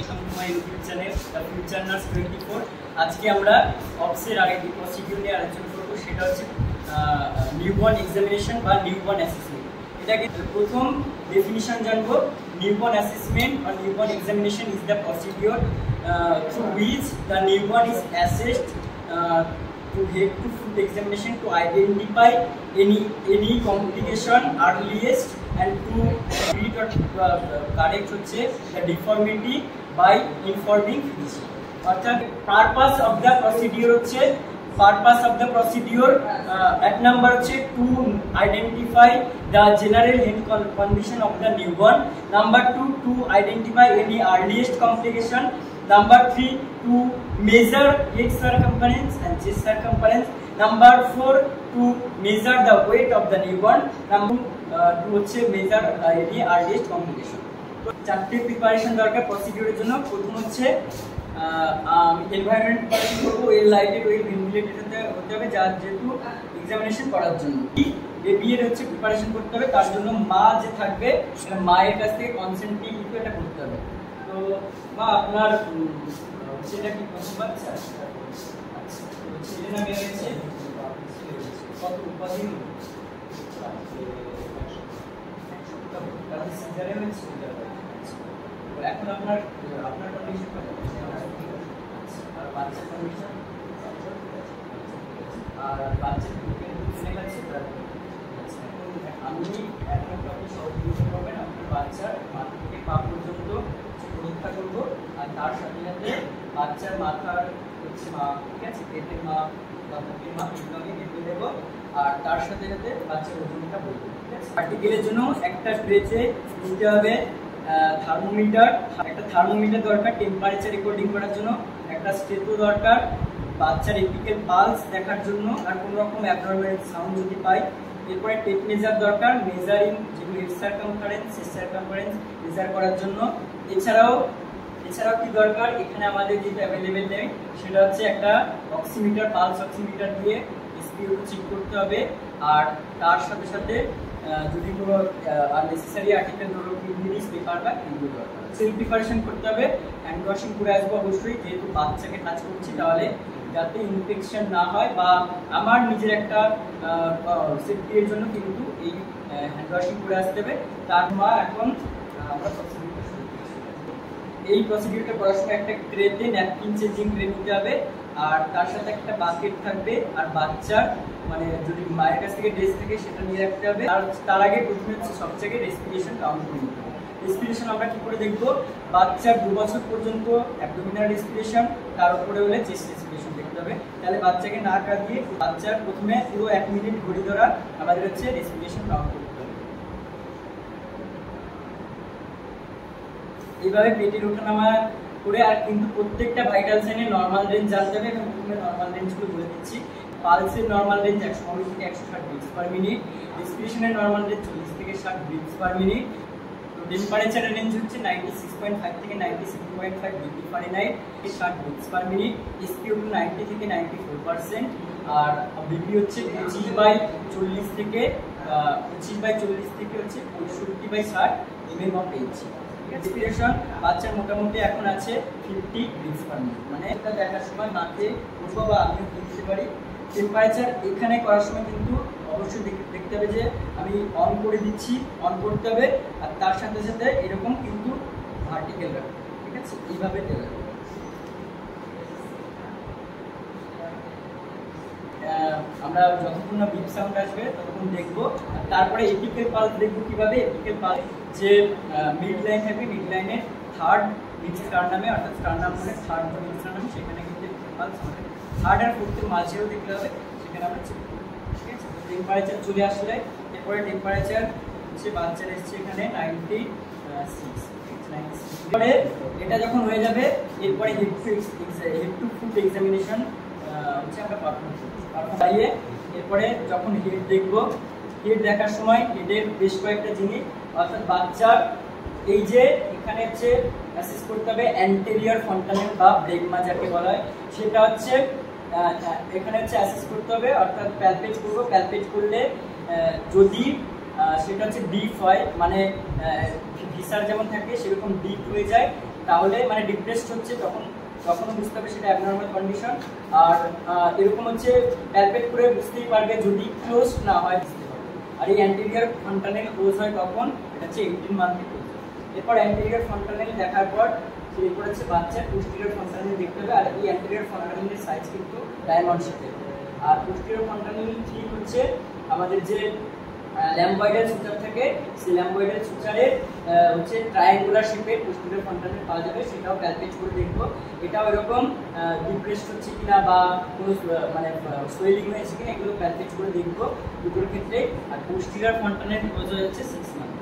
Welcome to my YouTube channel the future nurse 24। আজকে আমরা অপসের আরেকটি প্রসিডিউর নিয়ে আলোচনা করবো, সেটা হচ্ছে নিউবর্ন এক্সামিনেশন বা নিউবর্ন অ্যাসেসমেন্ট। এটাকে প্রথম ডেফিনিশন জানবো। Newborn assessment or newborn examination is the procedure through which the newborn is assessed to head to foot examination to identify any complication earliest and to treat or correct হচ্ছে the deformity by informing physician। অর্থাৎ purpose of the procedure হচ্ছে এক number হচ্ছে to identify the general health condition of the newborn, number two to identify any earliest complication, number 3 to measure head circumference and chest circumference, number 4 to measure the weight of the newborn, number 2 হচ্ছে measure any earliest complication। তো চারটি preparation দরকার প্রসিডিউরের জন্য। প্রথম হচ্ছে environment preparation করব, well lighted well ventilated হতে হবে যার যেহেতু এক্সামিনেশন করার জন্য। বেবি এর হচ্ছে প্রিপারেশন করতে হবে, তার জন্য মা যে থাকবে মায়ের কাছ থেকে কনসেন্ট নিয়ে কিন্তু এটা করতে হবে। তো মা আপনার সেটা কি প্রথম বাচ্চা? আচ্ছা, ছেলে না মেয়ে হয়েছে? কত উপাদিন? সিজারে হয়েছে। এখন আপনার কন্ডিশন আর বাচ্চার কন্ডিশন আর বাচ্চার জেনে গেছে। আমি এখন আপনি সহযোগিতা করবেন, আপনার বাচ্চার মাথা থেকে পা পর্যন্ত পরীক্ষা করবো, আর তার সাথে সাথে বাচ্চার মাথার হচ্ছে মা, ঠিক আছে, পেটের মা বা বুকের মা এগুলোকে দেখে দেবো, আর তার সাথে সাথে বাচ্চার ওজনটা বলবো, ঠিক আছে। পার্টিকেলের জন্য একটা ট্রেতে নিতে হবে থার্মোমিটার, একটা থার্মোমিটার দরকার টেম্পারেচার রেকর্ডিং করার জন্য, একটা স্টেথো দরকার বাচ্চার এপিক্যাল পালস দেখার জন্য আর কোনো রকম অ্যাবনর্মাল সাউন্ড যদি পাই। এরপরে টেপ মেজার দরকার, মেজারিং যেগুলো head circumference chest circumference measure করার জন্য। এছাড়াও কি দরকার, এখানে আমাদের যেটা অ্যাভেলেবেল নেই সেটা হচ্ছে একটা অক্সিমিটার, পালস অক্সিমিটার দিয়ে স্পিড চেক করতে হবে। আর তার সাথে সাথে যদি কোনো আননেসেসারি আর্টিকেল ধরো কিডনিস পেপার বা এগুলো দরকার। সেলফ প্রিপারেশন করতে হবে, হ্যান্ড ওয়াশিং করে আসবো অবশ্যই, যেহেতু বাচ্চাকে টাচ করছি, তাহলে যাতে ইনফেকশন না হয় বা আমার নিজের একটা সেফটির জন্য কিন্তু এই হ্যান্ড ওয়াশিং করে আসতে হবে। তার মা এখন আমরা এই প্রসিডিউরটা করার সময় একটা ট্রেতে ন্যাপকিন চেঞ্জিং ট্রে নিতে হবে, আর তার সাথে একটা বাকেট থাকবে, আর বাচ্চার মানে যদি মায়ের কাছ থেকে ড্রেস থাকে সেটা নিয়ে রাখতে হবে। আর তার আগে প্রথমে হচ্ছে সবথেকে রেসপিরেশন কাউন্ট করে নিতে হবে। রেসপিরেশন আমরা কি করে দেখবো, বাচ্চার 2 বছর পর্যন্ত অ্যাবডোমিনাল রেসপিরেশন, তার উপরে হলে চেস্ট রেসপিরেশন দেখতে হবে। তাহলে বাচ্চাকে না কাঁদিয়ে বাচ্চার প্রথমে পুরো 1 মিনিট ঘড়ি ধরা আমাদের হচ্ছে রেসপিরেশন কাউন্ট করতে হবে। এইভাবে পেটের ওঠানামা করে, আর কিন্তু প্রত্যেকটা ভাইটাল সাইনের নর্মাল রেঞ্জ জানতে হবে। এবং প্রথমে নর্মাল রেঞ্জগুলো বলে দিচ্ছি। পালসের নর্মাল রেঞ্জ 150 থেকে 160 বিটস পার মিনিট, রেসপিরেশনের নর্মাল রেঞ্জ 40 থেকে 60 বিটস পার মিনিট। তো টেম্পারেচারের রেঞ্জ হচ্ছে 96.5 থেকে 96.5 degree Fahrenheit, 60 beats per minute, SpO2 90 থেকে 94%, আর বিপি হচ্ছে 25/40 থেকে হচ্ছে 65/60 mm/H। রেসপিরেশন বাচ্চার মোটামুটি এখন আছে 50 বিটস পার মিনিট, মানে এটা দেখার সময় মাকে উঠবো বা আমিও দিতে পারি। টেম্পারেচার এখানে করার সময় কিন্তু অবশ্যই দেখতে হবে যে আমি অন করে দিচ্ছি, অন করতে হবে, আর তার সাথে সাথে এরকম কিন্তু ভার্টিক্যাল রাখবে, ঠিক আছে, এইভাবে দেবে। আমরা যতক্ষণ না বিপ সাউন্ড আসবে ততক্ষণ দেখবো। তারপরে এপিক্যাল পালস দেখবো কিভাবে। এপিক্যাল পালস যে মিড লাইন থাকবে, মিড লাইনের থার্ড মিড স্টারনামে, অর্থাৎ স্টারনাম মানে থার্ড মিড স্টারনামে, সেখানে কিন্তু পালস হবে। থার্ড আর ফোর্থের মাঝেও দেখতে হবে, সেখানে আমরা চেক করবো, ঠিক আছে। টেম্পারেচার চলে আসলে এরপরে টেম্পারেচার হচ্ছে বাচ্চার এসছে এখানে 96। এরপরে এটা যখন হয়ে যাবে, এরপরে হেড টু ফুট এক্সামিনেশন হচ্ছে আমরা পারফর্ম দাঁড়িয়ে। এরপরে যখন হেড দেখবো, হেড দেখার সময় হেডের বেশ কয়েকটা জিনিস, অর্থাৎ বাচ্চার এই যে এখানে হচ্ছে অ্যাসেস করতে হবে অ্যান্টেরিয়র ফন্টানেল বা ব্রেগমা যাকে বলা হয়, সেটা হচ্ছে এখানে হচ্ছে অ্যাসেস করতে হবে, অর্থাৎ প্যালপেট করবো। প্যালপেট করলে যদি সেটা হচ্ছে ডিপ হয়, মানে ভিসার যেমন থাকে সেরকম ডিপ হয়ে যায়, তাহলে মানে ডিপ্রেসড হচ্ছে তখন বুঝতে হবে সেটা অ্যাবনর্মাল কন্ডিশন। আর এরকম হচ্ছে প্যালপেট করে বুঝতেই পারবে, যদি ক্লোজ না হয় বুঝতে পারবে। আর এই অ্যান্টেরিয়র ফ্রন্টানেল ক্লোজ হয় কখন, এটা হচ্ছে 18 মান্থে ক্লোজ। এরপর অ্যান্টেরিয়র ফ্রন্টানেল দেখার পর এরপর হচ্ছে বাচ্চার পোস্টেরিয়র ফ্রন্টানেল দেখতে হবে। আর এই অ্যান্টেরিয়র ফ্রন্টানেলের সাইজ কিন্তু ডায়মন্ড শেপের। আর পোস্টেরিয়র ফ্রন্টানেল ঠিক হচ্ছে আমাদের যে ল্যাম্বয়েডাল সুচার থাকে, সেই ল্যাম্বয়েডাল সুচারের হচ্ছে ট্রায়াঙ্গুলার শেপের পোস্টেরিয়র ফ্রন্টানেল পাওয়া যাবে, সেটাও প্যালপেট করে দেখবো। এটাও এরকম ডিপ্রেসড হচ্ছে কিনা বা কোনো মানে সোয়েলিং হয়েছে কিনা, এগুলো প্যালপেট করে দেখবো দুটোর ক্ষেত্রে। আর পোস্টেরিয়র ফ্রন্টানেল ক্লোজ হয়ে যাচ্ছে 6 মান্থ।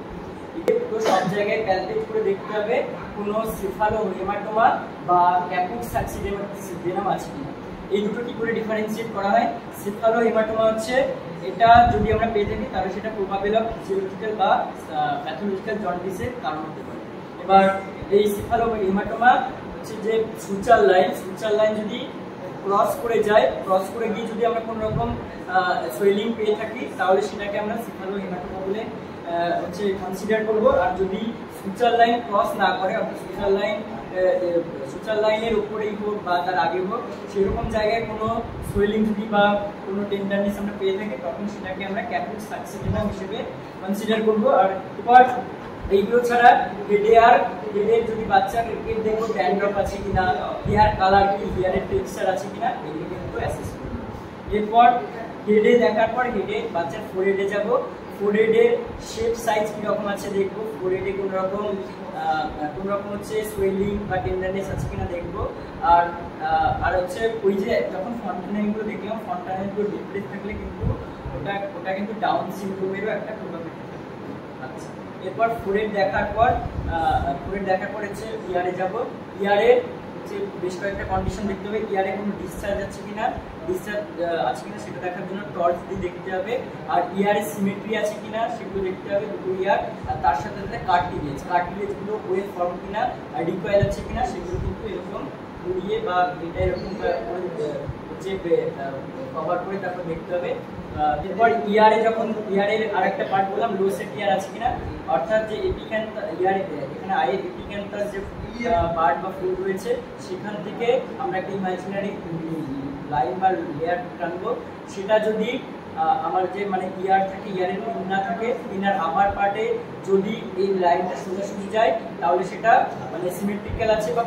তো সব জায়গায় প্যালপেট করে দেখতে হবে কোনো সেফালো হেমাটোমা বা ক্যাপুট সাকসিডেনাম আছে কিনা। এই দুটো কি করে ডিফারেন্সিয়েট করা হয়? সেফালো হেমাটোমা হচ্ছে এটা যদি আমরা পেয়ে থাকি তাহলে সেটা প্রবাবেল অফ ফিজিওলজিক্যাল বা প্যাথোলজিক্যাল জন্ডিসের কারণ হতে পারে। এবার এই সেফালো হেমাটোমা হচ্ছে যে সুচার লাইন যদি ক্রস করে যায়, ক্রস করে গিয়ে যদি আমরা কোনো রকম সোয়েলিং পেয়ে থাকি তাহলে সেটাকে আমরা সেফালো হেমাটোমা বলে হচ্ছে কনসিডার করব। আর যদি সুচার লাইন ক্রস না করে, অর্থাৎ সুচার লাইনের উপরেই হোক বা তার আগে হোক, সেরকম জায়গায় কোনো সোয়েলিং যদি বা কোনো টেন্ডারনেস আমরা পেয়ে থাকি তখন সেটাকে আমরা ক্যাপুট সাকসিডেনাম হিসেবে কনসিডার করব। আর এবার এইগুলো ছাড়া হেডের যদি বাচ্চার দেখবো ড্যান্ড্রফ আছে কিনা, হেয়ার কালার কি, হেয়ারের টেক্সচার আছে কিনা, এগুলো কিন্তু অ্যাসেস করব। এরপর হেডে দেখার পর বাচ্চার ফোরহেডে যাব। ফোরহেডের শেপ সাইজ কীরকম আছে দেখবো, ফোরহেডে কোনো রকম হচ্ছে সোয়েলিং বা টেন্ডারনেস আছে কিনা দেখবো। আর হচ্ছে ওই যে যখন ফন্টানেলগুলো দেখলাম, ফন্টানেলগুলো ডিপ্রেস থাকলে কিন্তু ওটা কিন্তু ডাউন সিনড্রোমেরও একটা প্রভাবিত। আচ্ছা, এরপর ফোরহেড দেখার পর হচ্ছে ইয়ারে যাব। ইয়ারে হচ্ছে বেশ কয়েকটা কন্ডিশন দেখতে হবে। ইয়ারে কোনো ডিসচার্জ আছে কিনা সেটা দেখার জন্য টর্চ দিয়ে দেখতে হবে। আর ইয়ারে সিমেট্রি আছে কিনা সেগুলো দেখতে হবে, দুটো ইয়ার। আর তার সাথে সাথে কার্টিলেজগুলো ওয়েল ফর্ম কিনা, আর রিকয়েল আছে কিনা সেগুলো কিন্তু এরকম ঘুরিয়ে বা এটা এরকম হচ্ছে কভার করে তারপর দেখতে হবে। এরপর ইয়ারের আরেকটা পার্ট বললাম, লো সেট ইয়ার আছে কিনা, অর্থাৎ যে এখানে আয়ের এপিক্যান্থাস যে পার্ট বা ফ্লুইড রয়েছে সেখান থেকে আমরা একটা ইমাজিনারি লাইন বা লেয়ার টানবো। সেটা যদি আমার যে মানে ইয়ার থাকে, ইয়ারের পিন না থাকে, পিনার আপার পার্টে যদি এই লাইনটা সোজাসুজি যায় তাহলে সেটা মানে সিমেট্রিক্যাল আছে বা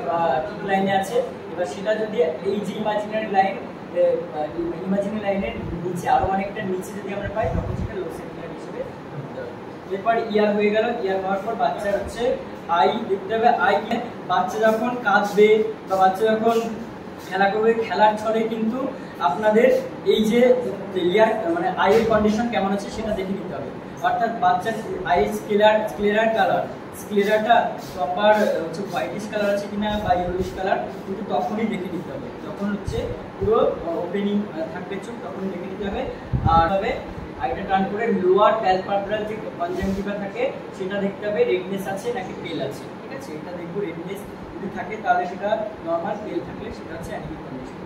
ঠিক লাইনে আছে। এবার সেটা যদি এই যে ইমাজিনারি লাইনের নিচে আরো অনেকটা নিচে যদি আমরা পাই তখন সেটা লো সেট ইয়ার হিসেবে ধরতে হবে। এরপর ইয়ার হয়ে গেল। ইয়ার হওয়ার পর বাচ্চার হচ্ছে আই দেখতে হবে। বাচ্চা যখন কাঁদবে বা বাচ্চা যখন খেলা করবে, খেলার ছলে কিন্তু আপনাদের এই যে ইয়ার মানে আইয়ের কন্ডিশন কেমন আছে সেটা দেখে নিতে হবে। অর্থাৎ বাচ্চার আইয়ের স্ক্লেরাটা প্রপার হচ্ছে হোয়াইটিশ কালার আছে কিনা বা ইয়েলোইশ কালার, কিন্তু তখনই দেখে নিতে হবে, যখন হচ্ছে পুরো ওপেনিং থাকবে চোখ তখনই দেখে নিতে হবে। আর হবে আইটা টার্ন করে লোয়ার প্যালপাবরাল যে কনজাংটিভা থাকে সেটা দেখতে হবে রেডনেস আছে নাকি পেল আছে। ঠিক আছে, এটা দেখবো রেডনেস যদি থাকে তাহলে সেটা নর্মাল, পেল থাকলে সেটা হচ্ছে অ্যানিমিক কন্ডিশন।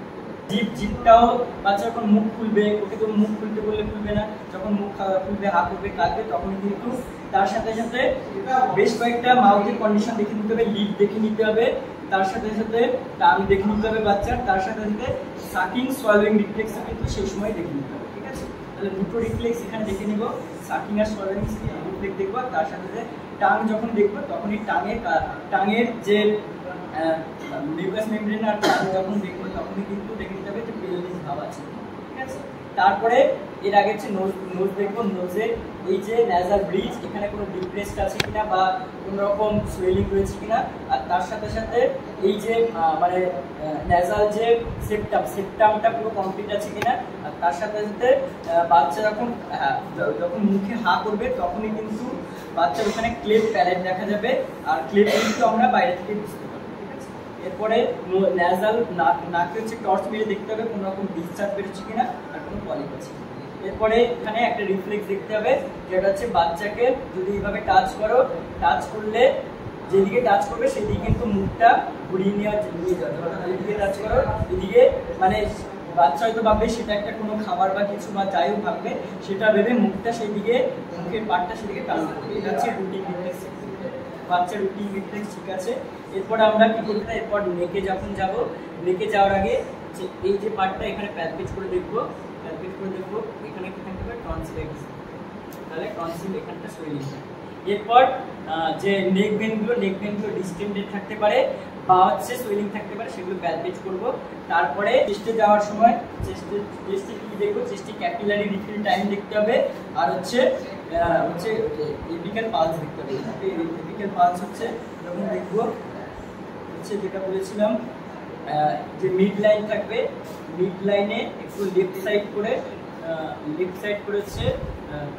জিভটাও বাচ্চা যখন মুখ খুলবে, ওকে তো মুখ খুলতে বললে খুলবে না, যখন মুখ খুলবে হা করবে কাঁদবে তখন কিন্তু তার সাথে সাথে বেশ কয়েকটা মাউথের কন্ডিশন দেখে নিতে হবে, লিপ দেখে নিতে হবে, তার সাথে সাথে টাং দেখে নিতে হবে বাচ্চার, তার সাথে সাথে সাকিং সোয়ালোইং রিফ্লেক্স কিন্তু সেই সময় দেখে নিতে হবে। ঠিক আছে, তাহলে দুটো রিফ্লেক্স এখানে দেখে নিব, সাকিং আর সোয়ালোইং রিফ্লেক্স দেখবো। তার সাথে সাথে টাং যখন দেখবো তখন এই টাঙের যে মিউকাস মেমব্রেন আর টাং যখন দেখবো তখনই কিন্তু দেখে নিতে হবে যে পেলনেস ভাব আছে। ঠিক আছে, তারপরে এর আগে হচ্ছে নোজ দেখবো। নোজের এই যে ন্যাজাল ব্রিজ, এখানে কোনো ডিপ্রেসড আছে কিনা বা কোনো রকম সোয়েলিং রয়েছে কিনা। আর তার সাথে সাথে এই যে মানে ন্যাজাল যে সেপ্টামটা পুরো কমপ্লিট আছে কিনা। আর তার সাথে সাথে বাচ্চা যখন মুখে হা করবে তখনই কিন্তু বাচ্চার ওখানে ক্লেপ প্যালেট দেখা যাবে, আর ক্লেপ কিন্তু আমরা বাইরে থেকে বুঝতে পারবো। ঠিক আছে, এরপরে ন্যাজাল নাকে হচ্ছে টর্চ মেরে দেখতে হবে কোনো রকম ডিসচার্জ বেরোচ্ছে কিনা আর কোনো পলিপ আছে। এরপরে এখানে একটা রিফ্লেক্স দেখতে হবে, যেটা হচ্ছে বাচ্চাকে যদি এইভাবে টাচ করলে যেদিকে টাচ করবে সেদিকে কিন্তু মুখটা ঘুরিয়ে নিয়ে যাবে। অর্থাৎ যেদিকে টাচ করো এদিকে মানে বাচ্চা হয়তো ভাববে সেটা একটা কোনো খাবার বা কিছু বা যাই হোক ভাববে, সেটা ভেবে মুখটা সেদিকে, মুখের পাটটা সেদিকে টান করবে। এটা হচ্ছে রুটিন রিফ্লেক্স। বাচ্চার রুটিন রিফ্লেক্স ঠিক আছে। এরপরে আমরা কি করবো, এরপর নেকে যখন যাব, নেকে যাওয়ার আগে যে এই যে পার্টটা এখানে প্যালপেট করে দেখবো, এখানে কি থাকতে পারে টনসিলাইটিস, তাহলে টনসিল এখানটা সরিয়ে যায়। এরপর যে নেক ভেনগুলো ডিস্টেন্ডেড থাকতে পারে বা হচ্ছে সোয়েলিং থাকতে পারে, সেগুলো প্যালপেট করব। তারপরে চেস্টে যাওয়ার সময় চেস্টে কি দেখবো, চেস্টে ক্যাপিলারি রিফিল টাইম দেখতে হবে, আর হচ্ছে এপিক্যাল পালস দেখতে হবে। এপিক্যাল পালস হচ্ছে যখন দেখবো হচ্ছে যেটা বলেছিলাম যে মিড লাইন থাকবে, মিড লাইনে একটু লেফট সাইড করে হচ্ছে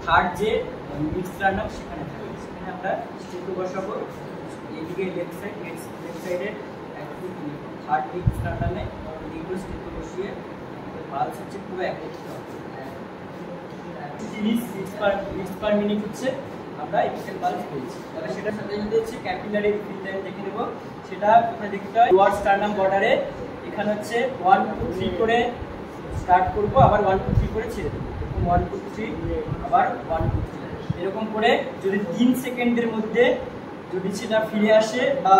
থার্ড যে মিড স্টার্নাম সেখানে থাকবে, সেখানে আমরা স্টেটো বসাবো। এদিকে লেফট সাইডে একটু থার্ড মিড স্টার্নামে এইগুলো স্টেটো বসিয়ে পালস হচ্ছে পুরো একত্রিত হবে। 30 বিটস পার মিনিট হচ্ছে আমরা এপিক্যাল পালস পেয়েছি। তাহলে সেটার সাথে যদি হচ্ছে ক্যাপিলারি রিফিল টাইম দেখে নেব, সেটা কোথায় দেখতে হয়, লোয়ার স্টার্নাম বর্ডারে এখানে হচ্ছে 1 2 3 করে স্টার্ট করব, আবার 1 2 3 করে ছেড়ে দেবো, এরকম 1 2 3 আবার 1 2 3 এরকম করে। যদি 3 সেকেন্ডের মধ্যে যদি সেটা ফিরে আসে বা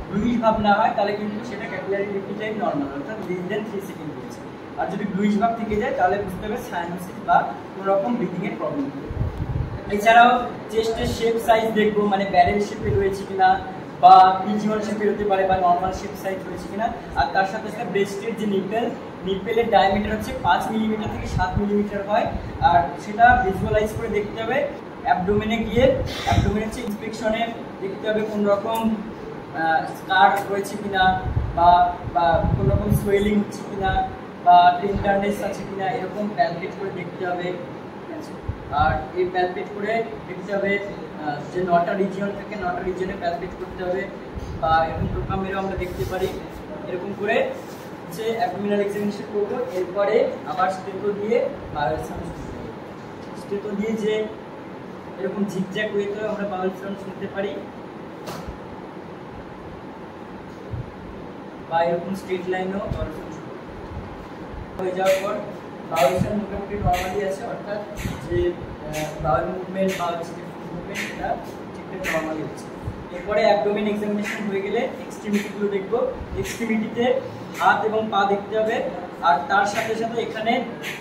ব্লুইশ ভাব না হয়, তাহলে কিন্তু সেটা ক্যাপিলারি রিফিল টাইম নর্মাল, অর্থাৎ লেস দেন 3 সেকেন্ড হয়েছে। আর যদি ব্লুইশ ভাব থেকে যায় তাহলে বুঝতে হবে সাইনোসিস বা কোনো রকম ব্রিদিং এর প্রবলেম। এছাড়াও চেস্টের শেপ সাইজ দেখবো, মানে ব্যারেল শেপে রয়েছে কিনা বা পিজিওন শেপে হতে পারে বা নর্মাল শেপ সাইজ রয়েছে কিনা। আর তার সাথে সাথে ব্রেস্টের যে নিপেলের ডায়ামিটার হচ্ছে 5 মিলিমিটার থেকে 7 মিলিমিটার হয়, আর সেটা ভিজুয়ালাইজ করে দেখতে হবে। অ্যাবডোমেনে গিয়ে অ্যাবডোমেনের হচ্ছে ইন্সপেকশনে দেখতে হবে কোন রকম স্কার রয়েছে কিনা বা কোন রকম সোয়েলিং হচ্ছে কিনা বা টেন্ডারনেস আছে কিনা, এরকম প্যালপেট করে দেখতে হবে। আর এই প্যালপেট করে দেখতে হবে যে নটা রিজিয়ন থাকে, নটা রিজিয়নে প্যালপেট করতে হবে, বা এরকম টোকা মেরেও আমরা দেখতে পারি। এরকম করে হচ্ছে অ্যাবডোমিনাল এক্সামিনেশন করবো। এরপরে আবার স্টেটো দিয়ে বায়োল সাউন্ড যে এরকম ঝিকঝ্যাক ওয়েতে আমরা বায়োল সাউন্ড শুনতে পারি, বা এরকম স্ট্রেট লাইনেও বায়োল সাউন্ড হয়ে যাওয়ার পর বায়োল সাউন্ড মোটামুটি নর্মালি আছে, অর্থাৎ যে বায়োল মুভমেন্ট বা মুভমেন্ট সেটা ঠিকঠাক নর্মালি হচ্ছে। এরপরে অ্যাবডোমেন এক্সামিনেশন হয়ে গেলে এক্সট্রিমিটিগুলো দেখবো। এক্সট্রিমিটিতে হাত এবং পা দেখতে হবে, আর তার সাথে সাথে এখানে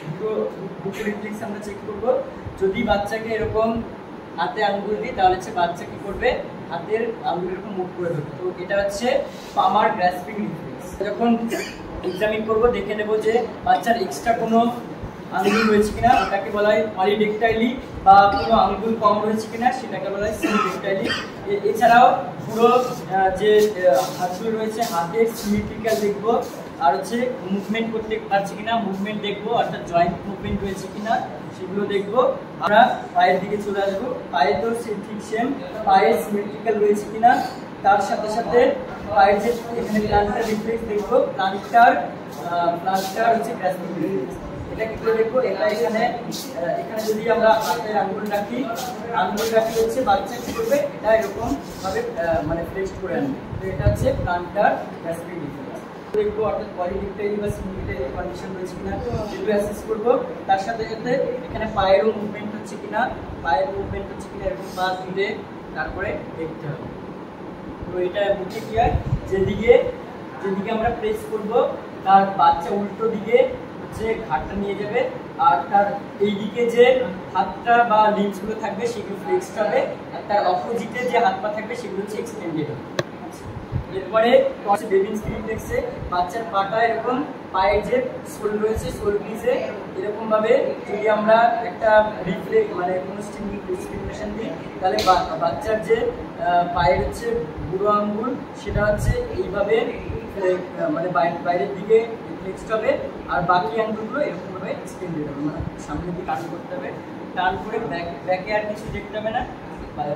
দুটো রিফ্লেক্স আমরা চেক করবো। যদি বাচ্চাকে এরকম হাতে আঙ্গুল দিই তাহলে হচ্ছে বাচ্চা কি করবে, হাতের আঙ্গুল এরকম মুভ করে ধরবে। তো এটা হচ্ছে পামার গ্রাসপিং রিফ্লেক্স। যখন এক্সামিন করবো দেখে নেবো যে বাচ্চার এক্সট্রা কোনো আঙ্গুল রয়েছে কিনা, ওটাকে বলা হয় পলিডেক্টাইলি, বা কোনো আঙ্গুল কম রয়েছে কিনা সেটাকে বলা হয় সিমিডেক্টাইলি। এছাড়াও পুরো যে হাতগুলো রয়েছে হাতের সিমেট্রিক্যাল দেখবো, আর হচ্ছে মুভমেন্ট করতে পারছে কিনা মুভমেন্ট দেখবো, অর্থাৎ জয়েন্ট মুভমেন্ট রয়েছে কিনা সেগুলো দেখবো। আমরা পায়ের দিকে চলে আসবো, পায়ে তো ঠিক সেম, পায়ের সিমেট্রিক্যাল রয়েছে কিনা, তার সাথে সাথে পায়ের যে এখানে প্লান্টার রিফ্লেক্স দেখবো, প্লান্টার হচ্ছে গ্রাসপিং রিফ্লেক্স। এটা কি করে দেখবো, এটা এখানে যদি আমরা হাতের আঙ্গুল রাখি হচ্ছে বাচ্চা কি করবে, এটা এরকম ভাবে মানে ফ্লেক্সড করে আনবে। তো এটা হচ্ছে প্লান্টার গ্রাসপিং রিফ্লেক্স দেখবো, অর্থাৎ পলিডেক্টাইলি বা সিমিডেক্টাইলি কন্ডিশন রয়েছে কিনা সেগুলো অ্যাসেস করবো। তার সাথে সাথে এখানে পায়েরও মুভমেন্ট হচ্ছে কিনা, এরকম পা ধীরে তারপরে দেখতে হবে। তো এটা বুঝে কি হয়, যেদিকে আমরা প্রেস করবো তার বাচ্চা উল্টো দিকে হচ্ছে ঘাটটা নিয়ে যাবে, আর তার এইদিকে যে হাতটা বা লিম্স গুলো থাকবে সেগুলো ফ্লেক্সড হবে, আর তার অপোজিটে যে হাত পা থাকবে সেগুলো হচ্ছে এক্সটেন্ডেড হবে। এরপরে বেবিন রিফ্লেক্সে বাচ্চার পাটা এরকম পায়ের যে সোল রয়েছে সোল পিসে এরকম ভাবে যদি আমরা একটা রিফ্লেক্স মানে কোনো স্টিমুলেশন দিই, তাহলে বাচ্চার যে পায়ের হচ্ছে বুড়ো আঙ্গুল সেটা হচ্ছে এইভাবে মানে বাইরের দিকে রিফ্লেক্সড হবে, আর বাকি আঙ্গুলগুলো এরকমভাবে এক্সটেন্ডেড হবে, মানে সামনের দিকে টান করতে হবে। টান করে ব্যাকে আর কিছু দেখতে হবে না,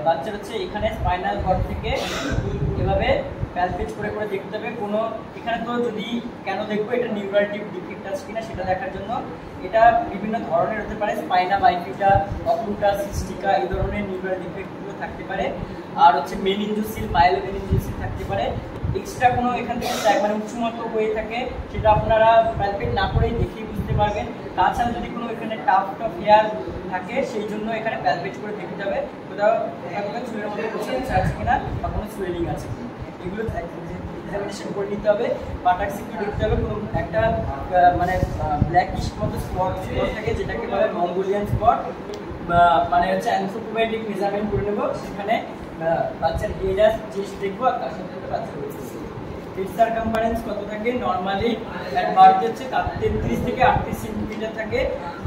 বাচ্চার হচ্ছে এখানে স্পাইনাল কর্ড থেকে এভাবে প্যালপেট করে দেখতে হবে। কোনো এখানে তো যদি কেন দেখবো এটা নিউরাল টিউব ডিফেক্ট আছে কিনা সেটা দেখার জন্য। এটা বিভিন্ন ধরনের হতে পারে, স্পাইনা বাইফিটা, অক্লুটা, সিস্টিকা এই ধরনের নিউরাল ডিফেক্টগুলো থাকতে পারে, আর হচ্ছে মেনিনজোসিল, মাইলোমেনিনজোসিল থাকতে পারে। এক্সট্রা কোনো এখান থেকে মানে উচ্চমত হয়ে থাকে সেটা আপনারা প্যালপেট না করেই দেখেই বুঝতে পারবেন। তাছাড়া যদি কোনো এখানে টাফ হেয়ার থাকে, সেই জন্য এখানে প্যালপেট করে দেখতে হবে কোথাও চুলের মধ্যে বসে আছে কিনা বা কোনো সুয়েলিং আছে কিনা, এগুলো এক্সামিনেশন করে নিতে হবে। বাটাক্স একটু দেখতে হবে, কোনো একটা মানে ব্ল্যাকিশ মতো স্পট থাকে যেটাকে বলে মঙ্গোলিয়ান স্পট, মানে হচ্ছে অ্যানথ্রোপোমেট্রিক মেজারমেন্ট করে নেবো, সেখানে বাচ্চার এরিয়া চেস্ট দেখবো আর তার সাথে বাচ্চার হেড সারকামফারেন্স কত থাকে। নর্মালি এট বার্থ হচ্ছে 33 থেকে 38 সেন্টিমিটার থাকে,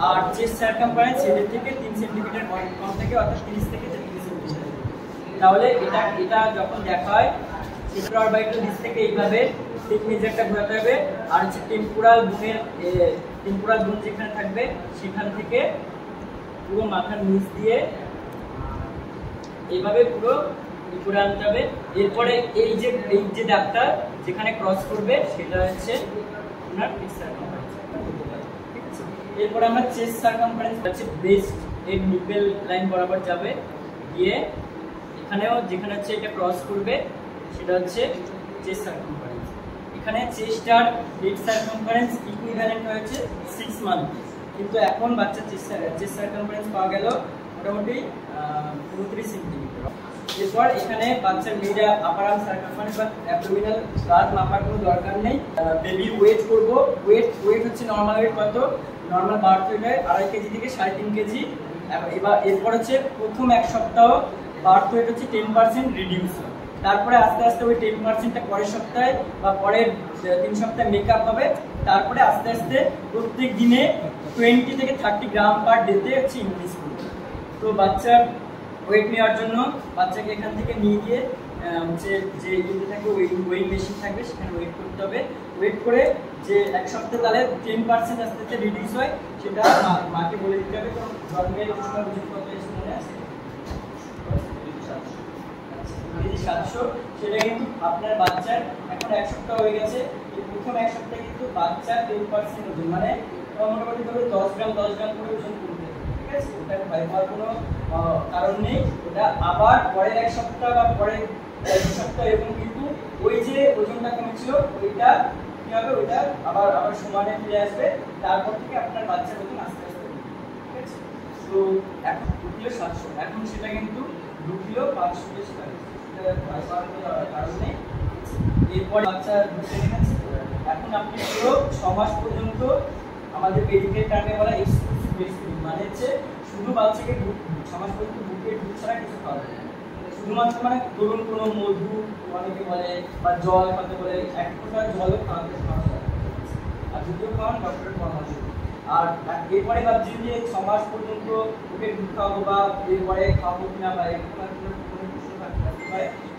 আর চেস্ট সারকামফারেন্স হেডের থেকে 3 সেন্টিমিটার কম থাকে, অর্থাৎ 30 থেকে 33 সেন্টিমিটার। তাহলে এটা যখন দেখা হয় সেন্ট্রাল বাইটাল নিচ থেকে এইভাবে ঠিক মেজারটা ঘোরাতে হবে, আর হচ্ছে টেম্পোরাল বোন যেখানে থাকবে সেখান থেকে পুরো মাথার নিচ দিয়ে এইভাবে পুরো উপরে আনতে হবে। এরপরে এই যে দাগটা যেখানে ক্রস করবে সেটা হচ্ছে আপনার হেড সারকামফারেন্স। ঠিক আছে, এরপরে আমরা চেস্ট সারকামফারেন্স হচ্ছে ব্রেস্ট এর নিপেল লাইন বরাবর যাবে, গিয়ে এখানেও যেখানে হচ্ছে এটা ক্রস করবে সেটা হচ্ছে চেস্ট সারকামফারেন্স। এখানে চেস্ট আর হেড সারকামফারেন্স ইকুইভ্যালেন্ট হয়েছে 6 মান্থ, কিন্তু এখন বাচ্চা চেস্ট সারকামফারেন্স পাওয়া গেল মোটামুটি 29 সেন্টিমিটার। এরপর এখানে বাচ্চার মিডিয়া আপার আর্ম সারকামফারেন্স বা অ্যাবডোমিনাল গার্ড মাপার কোনো দরকার নেই। বেবির ওয়েট করব, ওয়েট হচ্ছে নর্মাল ওয়েট কত, নর্মাল বার্থ ওয়েট হয় 2.5 কেজি থেকে 3.5 কেজি। এরপর হচ্ছে প্রথম 1 সপ্তাহ বার্থ ওয়েট হচ্ছে 10% রিডিউস হয়, তারপরে আস্তে আস্তে ওই 10%টা পরের সপ্তাহে বা পরের 3 সপ্তাহে মেকআপ হবে, তারপরে আস্তে আস্তে প্রত্যেক দিনে 20 থেকে 30 গ্রাম পার ডেতে হচ্ছে ইনক্রিজ করবে। তো বাচ্চার ওয়েট নেওয়ার জন্য বাচ্চাকে এখান থেকে নিয়ে গিয়ে হচ্ছে যে ইউনিট থাকবে ওয়েট মেশিন থাকবে সেখানে ওয়েট করতে হবে। ওয়েট করে যে 1 সপ্তাহে তাহলে 10% আস্তে আস্তে রিডিউস হয় সেটা মাকে বলে দিতে হবে। কারণ জন্মের সময় বুঝতে কত এসে মনে আছে 700, সেটা কিন্তু আপনার বাচ্চার এখন 1 সপ্তাহ হয়ে গেছে, এই প্রথম 1 সপ্তাহে কিন্তু বাচ্চার 10% ওজন মানে মোটামুটি ধরে 10 গ্রাম করে ওজন কমবে। ঠিক আছে, ওটা ভয় পাওয়ার কোনো কারণ নেই। ওটা আবার পরের 1 সপ্তাহ বা পরের 2 সপ্তাহ এরকম কিন্তু ওই যে ওজনটা কমেছিল ওইটা কি হবে, ওইটা আবার সমানে ফিরে আসবে। তারপর থেকে আপনার বাচ্চার ওজন আস্তে আস্তে, ঠিক আছে। তো এখন 2 কিলো 700, এখন সেটা কিন্তু 2 কিলো 500 বেশি হবে, ভয় পাওয়ার কোনো কারণ নেই। এরপর বাচ্চা এখন আপনি পুরো 6 মাস পর্যন্ত আমাদের মেডিকেল টার্মে বলা এক্সক্লুসিভ ব্রেস্ট ফিডিং, মানে হচ্ছে শুধু বাচ্চাকে 6 মাস পর্যন্ত বুকের দুধ ছাড়া কিছু খাওয়াবে, শুধুমাত্র মানে ধরুন কোনো মধু অনেকে বলে বা জল খাওয়াতে বলে, 1 ফোঁটা জলও খাওয়াতে হবে, আর যদিও খাওয়ান ডক্টরের পরামর্শ। আর এরপরে ভাবছেন যে 6 মাস পর্যন্ত বুকের দুধ খাওয়াবো বা এরপরে খাওয়াবো কিনা বা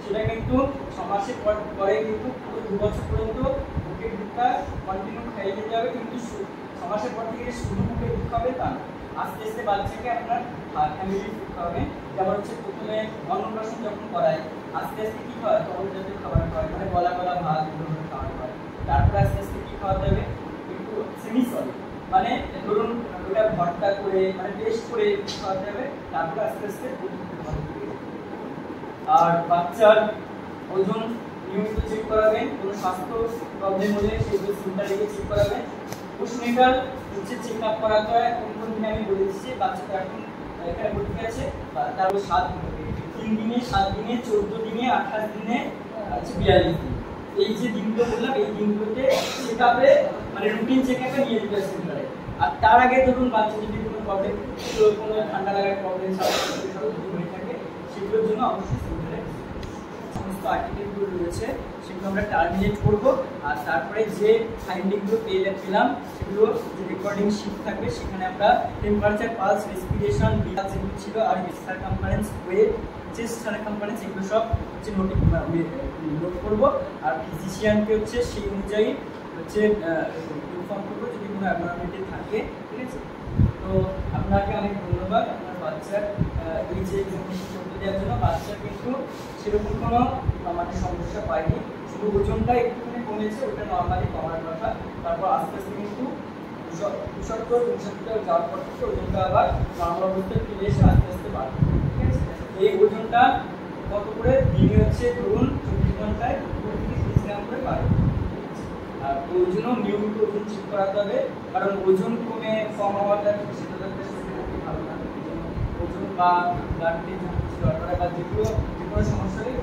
সেটা কিন্তু 6 মাসের পরে কিন্তু পুরো 2 বছর পর্যন্ত বুকের দুধটা কন্টিনিউ খাইয়ে যেতে হবে। কিন্তু 6 মাসের পর থেকে শুধু বুকের দুধ খাবে তা আস্তে আস্তে বাচ্চাকে আপনার ফ্যামিলি ফুড খাওয়াবেন। যেমন হচ্ছে প্রথমে অন্নপ্রাশন যখন করায় আস্তে আস্তে কি হয় তরল জাতীয় খাবার খাওয়ায়, মানে গলা ভাত ধরনের খাবার খাওয়ায়। তারপরে আস্তে আস্তে কি খাওয়াতে হবে, একটু সেমি সলিড মানে ধরুন ওটা ভর্তা করে মানে পেস্ট করে খাওয়াতে হবে। তারপরে আস্তে আস্তে আর বাচ্চার ওজন নিয়মিত চেক করাবেন, কোনো স্বাস্থ্য প্রবলেম হলে সেগুলো সেন্টারে গিয়ে চেক করাবেন। পোস্টনেটাল হচ্ছে চেক আপ করাতে হয়, কোন দিনে আমি বলে দিচ্ছি। বাচ্চাটা এখন এখানে ভর্তি আছে, তারপর 3 দিনে 7 দিনে 14 দিনে 28 দিনে হচ্ছে 42 দিন, এই যে দিনগুলো বললাম এই দিনগুলোতে চেক আপে মানে রুটিন চেক আপে নিয়ে যেতে হয় সেন্টারে। আর তার আগে ধরুন বাচ্চা যদি কোনো প্রবলেম, কোনো ঠান্ডা লাগার প্রবলেম হয়ে থাকে সেগুলোর জন্য অবশ্যই সেন্টারে সমস্ত আর্টিকেলগুলো রয়েছে সেগুলো আমরা টার্মিনেট করব। আর তারপরে যে ফাইন্ডিংগুলো পেলাম সেগুলো যে রেকর্ডিং শিট থাকবে সেখানে আমরা টেম্পারেচার, পালস, রেসপিরেশন, বিয়াজ যেগুলো ছিল আর head circumference, weight, chest circumference এগুলো সব হচ্ছে নোট করব। আর ফিজিশিয়ানকে হচ্ছে সেই অনুযায়ী হচ্ছে ইনফর্ম করবো যদি কোনো অ্যাবনর্মালিটি থাকে। ঠিক আছে, তো আপনাকে অনেক ধন্যবাদ আপনার বাচ্চার এই যে এক্সামিনেশন করতে দেওয়ার জন্য। বাচ্চা কিন্তু সেরকম কোনো মানে সমস্যা পায়নি, শুধু ওজনটা একটুখানি কমেছে, ওটা নর্মালি কমার কথা। তারপর আস্তে আস্তে কিন্তু 270 যাওয়ার পর থেকে ওজনটা আবার নর্মাল অবস্থায় ফিরে এসে আস্তে আস্তে বাড়বে। ঠিক আছে, এই ওজনটা কত করে দিনে হচ্ছে ধরুন 24 ঘন্টায় 2 থেকে 30 গ্রাম করে বাড়বে। আর ওই জন্য নিয়মিত ওজন চেক করাতে হবে, কারণ ওজন কম হওয়াটা সেটা ভালো না। বা ব্লাড টেস্ট দরকার বা যে কোনো সমস্যা হলে